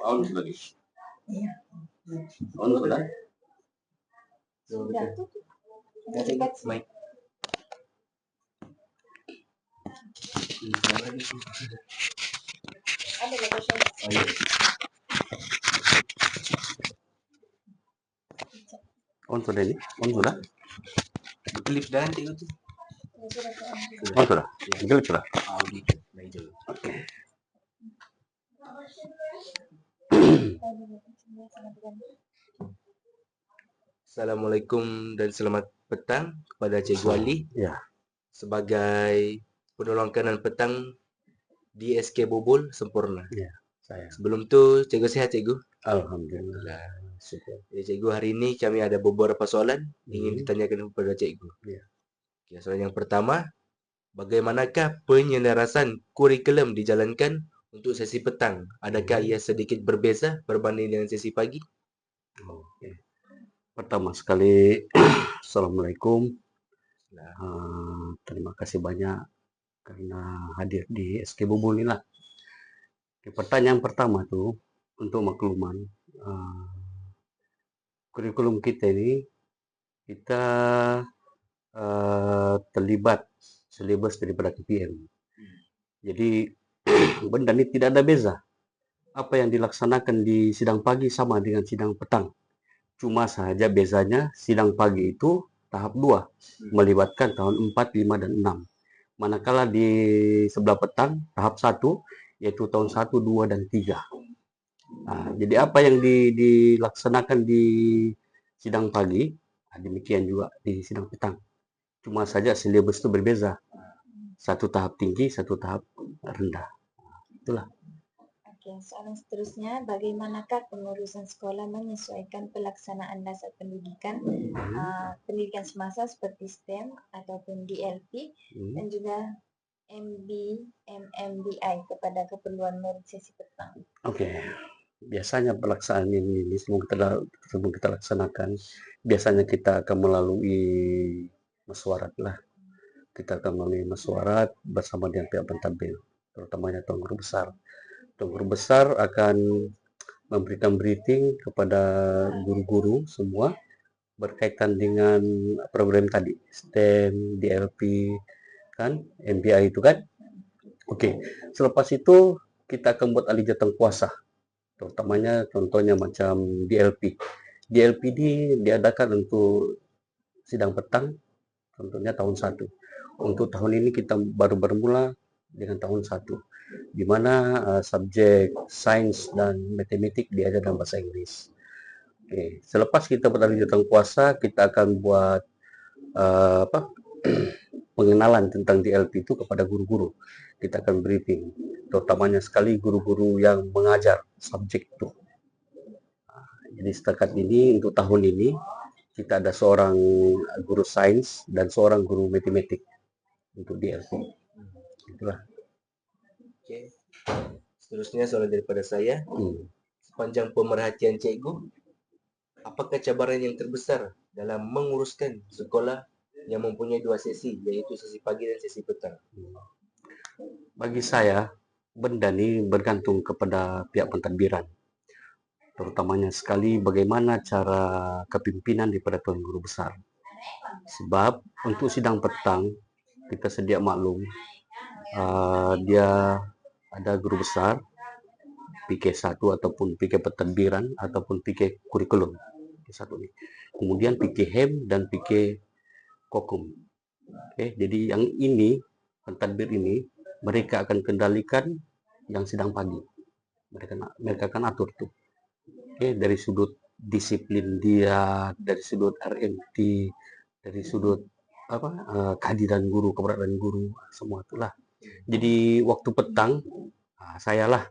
On sudah di. On sudah. Sudah. Mic. Ada location. Oh, iya. On sudah ini? On sudah? Klip dah nanti itu. On sudah? Klip sudah? Oke. Assalamualaikum dan selamat petang kepada Cikgu Ali Ya, sebagai penolong kanan petang di SK Bobol Sempurna. ya, saya. Sebelum tu, Cikgu sehat Cikgu? Alhamdulillah. Syukur. Ya, Cikgu, hari ini kami ada beberapa soalan ingin ditanyakan kepada Cikgu. Ya. Okay, soalan yang pertama, bagaimanakah penyelarasan kurikulum dijalankan untuk sesi petang? Adakah ia sedikit berbeza berbanding dengan sesi pagi? Oke. Pertama sekali, Assalamualaikum. Terima kasih banyak karena hadir di SK Bobol ini lah. Pertanyaan pertama tuh untuk makluman, kurikulum kita ini kita terlibat silabus daripada KPM. Jadi benda ini tidak ada beza. Apa yang dilaksanakan di sidang pagi sama dengan sidang petang. Cuma saja bezanya sidang pagi itu tahap 2 melibatkan tahun 4, 5, dan 6. Manakala di sebelah petang tahap 1 yaitu tahun 1, 2, dan 3. Nah, jadi apa yang dilaksanakan di sidang pagi, demikian juga di sidang petang. Cuma saja silabus itu berbeza. Satu tahap tinggi, satu tahap rendah. Itulah. Oke, soalan seterusnya, bagaimanakah pengurusan sekolah menyesuaikan pelaksanaan dasar pendidikan pendidikan semasa seperti STEM ataupun DLP dan juga MMBI kepada keperluan murid sesi petang? Oke. Biasanya pelaksanaan ini sebelum kita laksanakan, biasanya kita akan melalui mesyuarat lah. Kita akan melalui mesyuarat bersama dengan pihak pentadbir, terutamanya Tuan Guru Besar. Tuan Guru Besar akan memberikan briefing kepada guru-guru semua berkaitan dengan program tadi, STEM, DLP, kan, MBI itu kan. Oke, selepas itu kita akan buat ahli jatuh kuasa, terutamanya contohnya macam DLP. DLP ini diadakan untuk sidang petang, contohnya tahun 1. Untuk tahun ini kita baru bermula dengan tahun 1, di mana subjek sains dan matematik diajar dalam bahasa Inggris. Oke, selepas kita berada di jatuh kuasa, kita akan buat pengenalan tentang DLP itu kepada guru-guru. Kita akan briefing, terutamanya sekali guru-guru yang mengajar subjek itu. Jadi setakat ini untuk tahun ini kita ada seorang guru sains dan seorang guru matematik untuk DLP. Itulah. Oke. Seterusnya soalan daripada saya. Sepanjang pemerhatian Cikgu, apakah cabaran yang terbesar dalam menguruskan sekolah yang mempunyai 2 sesi, yaitu sesi pagi dan sesi petang? Bagi saya, benda ini bergantung kepada pihak pentadbiran. Terutamanya sekali bagaimana cara kepimpinan daripada Tuan Guru Besar. Sebab untuk sidang petang, kita sedia maklum, dia ada guru besar, PK1 ataupun PK pentadbiran ataupun PK kurikulum. Satu ini. Kemudian PK HEM dan PK Kokum. Oke, jadi yang ini, pentadbir ini, mereka akan kendalikan yang sidang pagi. Mereka akan atur tuh. Oke, dari sudut disiplin dia, dari sudut RMT, dari sudut kehadiran guru, keberadaan guru, semua itulah. Jadi waktu petang, saya lah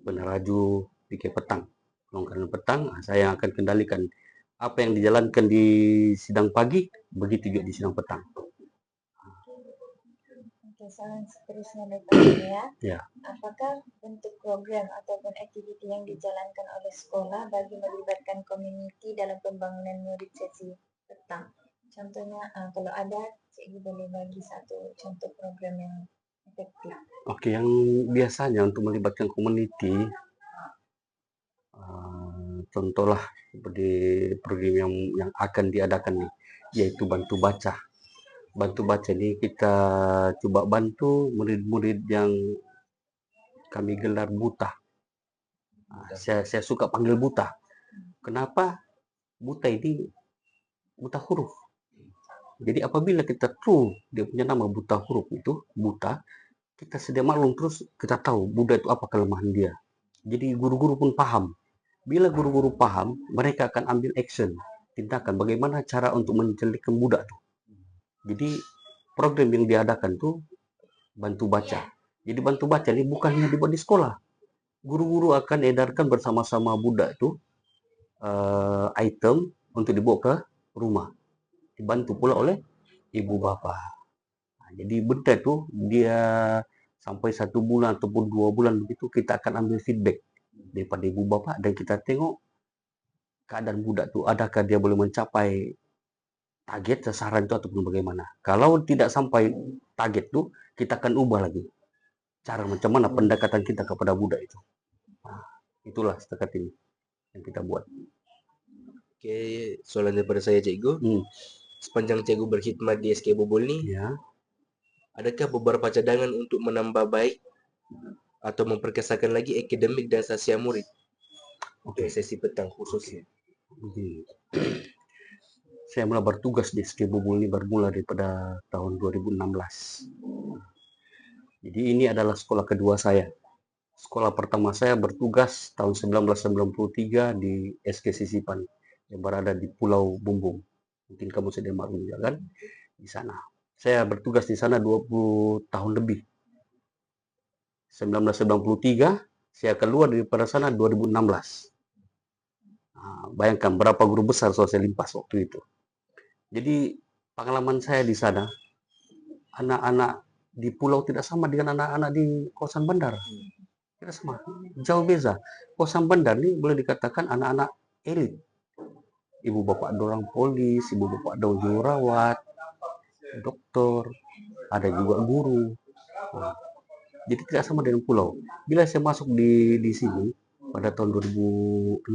peneraju PK petang. Longgaran petang, saya yang akan kendalikan apa yang dijalankan di sidang pagi, begitu juga di sidang petang. Oke, soalan seterusnya berikutnya, Ya. apakah bentuk program ataupun aktiviti yang dijalankan oleh sekolah bagi melibatkan komuniti dalam pembangunan murid sesi petang? Contohnya, kalau ada, Cikgu boleh bagi satu contoh program yang efektif. Oke, yang biasanya untuk melibatkan community, contohlah seperti program yang akan diadakan nih, yaitu bantu baca. Bantu baca ini kita coba bantu murid-murid yang kami gelar buta. Saya suka panggil buta. Kenapa? Buta ini buta huruf. Jadi apabila kita tahu dia punya nama buta huruf itu, buta, kita sedia maklum terus kita tahu buta itu apa kelemahan dia. Jadi guru-guru pun paham. Bila guru-guru paham, mereka akan ambil action, tindakan bagaimana cara untuk menjelekkan budak tuh. Jadi program yang diadakan tuh bantu baca. Jadi bantu baca ini bukan hanya dibuat di sekolah. Guru-guru akan edarkan bersama-sama budak itu item untuk dibawa ke rumah. Dibantu pula oleh ibu bapa. Nah, jadi benda itu dia sampai 1 bulan ataupun 2 bulan begitu kita akan ambil feedback daripada ibu bapa dan kita tengok keadaan budak itu adakah dia boleh mencapai target sasaran itu ataupun bagaimana. Kalau tidak sampai target itu kita akan ubah lagi cara macam mana pendekatan kita kepada budak itu. Nah, itulah setakat ini yang kita buat. Oke, soalan daripada saya Cikgu. Sepanjang Cikgu berkhidmat di SK Bobol ni, Ya. adakah beberapa cadangan untuk menambah baik atau memperkasakan lagi akademik dan sasial murid untuk sesi petang khususnya? Jadi, saya mulai bertugas di SK Bobol ini bermula daripada tahun 2016. Jadi ini adalah sekolah kedua saya. Sekolah pertama saya bertugas tahun 1993 di SK Sisipan yang berada di Pulau Bumbung. Mungkin kamu sudah maklum ya kan? Di sana. Saya bertugas di sana 20 tahun lebih. 1993, saya keluar daripada sana 2016. Nah, bayangkan berapa guru besar saya limpas waktu itu. Jadi pengalaman saya di sana, anak-anak di pulau tidak sama dengan anak-anak di kawasan bandar. Tidak sama, jauh beza. Kawasan bandar ini boleh dikatakan anak-anak elit. Ibu bapak dorang polis, ibu bapak dorang jururawat, dokter, ada juga guru. Nah, jadi tidak sama dengan pulau. Bila saya masuk di sini pada tahun 2016,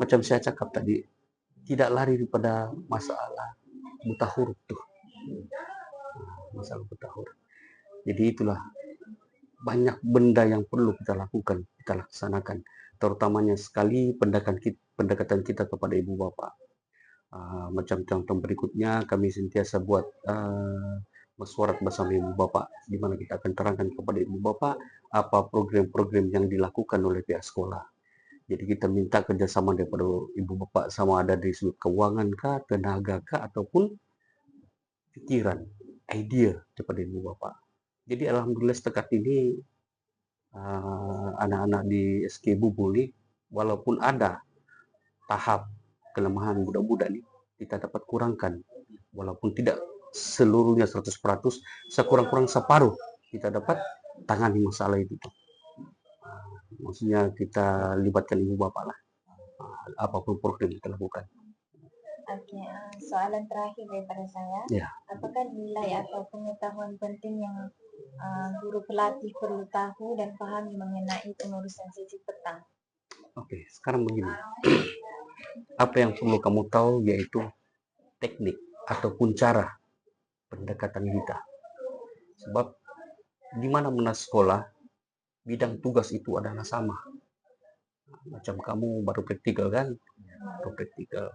macam saya cakap tadi, tidak lari daripada masalah buta huruf tuh. Masalah buta huruf. Jadi itulah banyak benda yang perlu kita lakukan, kita laksanakan. Terutamanya sekali pendekatan kita kepada ibu bapak. Macam contoh berikutnya kami sentiasa buat mesyuarat bersama ibu bapak, di mana kita akan terangkan kepada ibu bapak apa program-program yang dilakukan oleh pihak sekolah. Jadi kita minta kerjasama daripada ibu bapak, sama ada dari sudut keuangan kah, tenaga kah, ataupun pikiran, idea daripada ibu bapak. Jadi alhamdulillah setakat ini anak-anak di SK Bobol ini, walaupun ada tahap kelemahan budak-budak ini, kita dapat kurangkan. Walaupun tidak seluruhnya 100%, sekurang-kurang separuh kita dapat tangani masalah itu. Maksudnya kita libatkan ibu bapak lah, apapun program kita lakukan. Oke, soalan terakhir daripada saya. Ya. Apakah nilai atau pengetahuan penting yang guru pelatih perlu tahu dan pahami mengenai pengurusan sesi petang? Oke, sekarang begini. Apa yang perlu kamu tahu yaitu teknik ataupun cara pendekatan kita. Sebab di mana-mana sekolah, bidang tugas itu adalah sama. Macam kamu baru praktikal kan? Baru praktikal.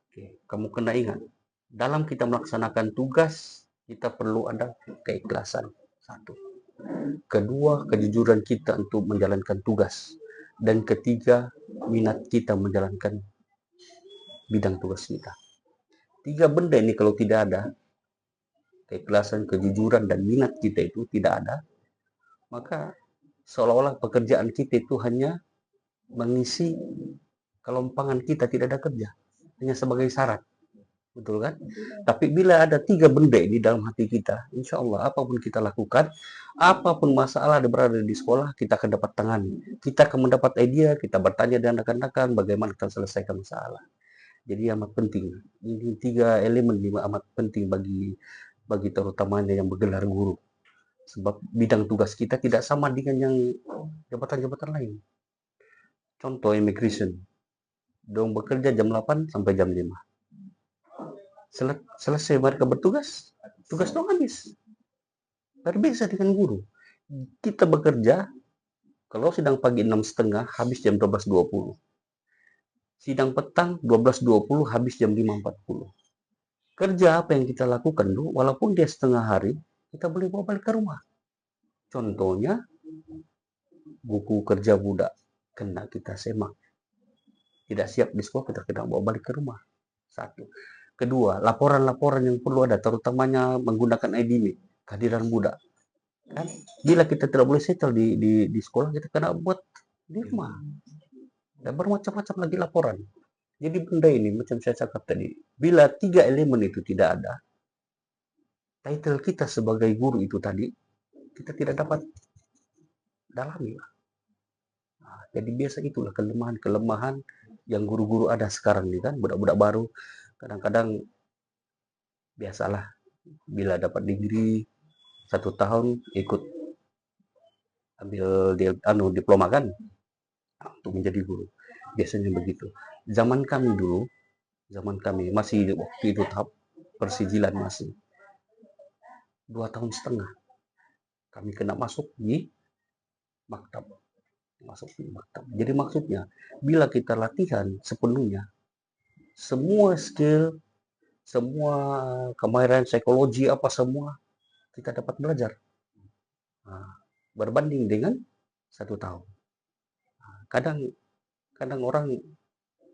Oke, kamu kena ingat, dalam kita melaksanakan tugas, kita perlu ada keikhlasan. Satu. Kedua, kejujuran kita untuk menjalankan tugas. Dan ketiga, minat kita menjalankan bidang tugas kita. 3 benda ini kalau tidak ada, keikhlasan, kejujuran, dan minat kita itu tidak ada, maka seolah-olah pekerjaan kita itu hanya mengisi kelompangan kita, tidak ada kerja, hanya sebagai syarat. Betul kan? Tapi bila ada 3 benda ini dalam hati kita, insya Allah apapun kita lakukan, apapun masalah yang berada di sekolah, kita akan dapat tangani. Kita akan mendapat idea, kita bertanya dengan rekan-rekan bagaimana kita selesaikan masalah. Jadi amat penting. Ini 3 elemen ini amat penting bagi terutamanya yang bergelar guru. Sebab bidang tugas kita tidak sama dengan yang jabatan-jabatan lain. Contoh immigration. Dong bekerja jam 8 sampai jam 5. Selesai mereka bertugas, tugas dong habis. Berbeda dengan guru. Kita bekerja, kalau sidang pagi 6.30, habis jam 12.20. Sidang petang 12.20, habis jam 5.40. Kerja apa yang kita lakukan dulu, walaupun dia setengah hari, kita boleh bawa balik ke rumah. Contohnya, buku kerja budak, kena kita semak. Tidak siap di sekolah, kita kena bawa balik ke rumah. Satu. Kedua, laporan-laporan yang perlu ada, terutamanya menggunakan IDM, kehadiran budak. Kan? Bila kita tidak boleh settle di sekolah, kita kena buat di rumah. Dan bermacam-macam lagi laporan. Jadi benda ini, macam saya cakap tadi, bila 3 elemen itu tidak ada, title kita sebagai guru itu tadi, kita tidak dapat dalami. Nah, jadi biasa itulah kelemahan-kelemahan yang guru-guru ada sekarang nih kan, budak-budak baru, kadang-kadang biasalah, bila dapat degree 1 tahun, ikut ambil diploma kan, untuk menjadi guru. Biasanya begitu. Zaman kami masih waktu itu tahap persijilan masih 2 tahun setengah kami kena masuk di maktab. Jadi maksudnya bila kita latihan sepenuhnya, semua skill, semua kemahiran psikologi apa semua kita dapat belajar. Nah, berbanding dengan 1 tahun. Nah, kadang orang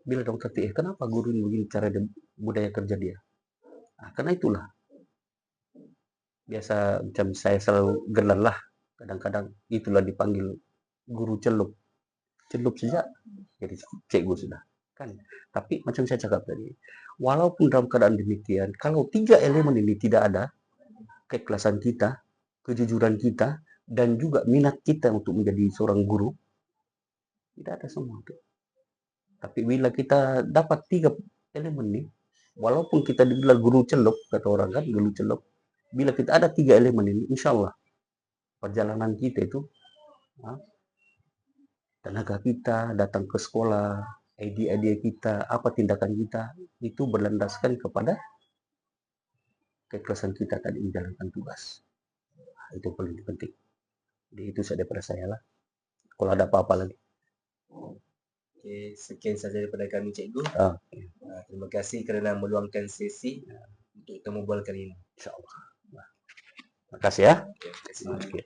bila dong tertih, kenapa guru ini begini cara budaya kerja dia? Nah, karena itulah biasa macam saya selalu gelarlah, kadang-kadang itulah dipanggil guru celup saja jadi cikgu sudah kan. Tapi macam saya cakap tadi, walaupun dalam keadaan demikian, kalau 3 elemen ini tidak ada, keikhlasan kita, kejujuran kita, dan juga minat kita untuk menjadi seorang guru, tidak ada semua itu. Tapi bila kita dapat 3 elemen ini, walaupun kita dibilang guru celup, kata orang kan, guru celup, bila kita ada 3 elemen ini, insya Allah perjalanan kita itu, tenaga kita datang ke sekolah, ide-ide kita, apa tindakan kita, itu berlandaskan kepada keikhlasan kita tadi menjalankan tugas. Nah, itu paling penting. Jadi itu saja daripada saya lah. Kalau ada apa-apa lagi. Oke, sekian saja daripada kami cikgu. Okay. Terima kasih kerana meluangkan sesi untuk temu bual kali ini. Insya Allah. Terima kasih ya. Terima kasih.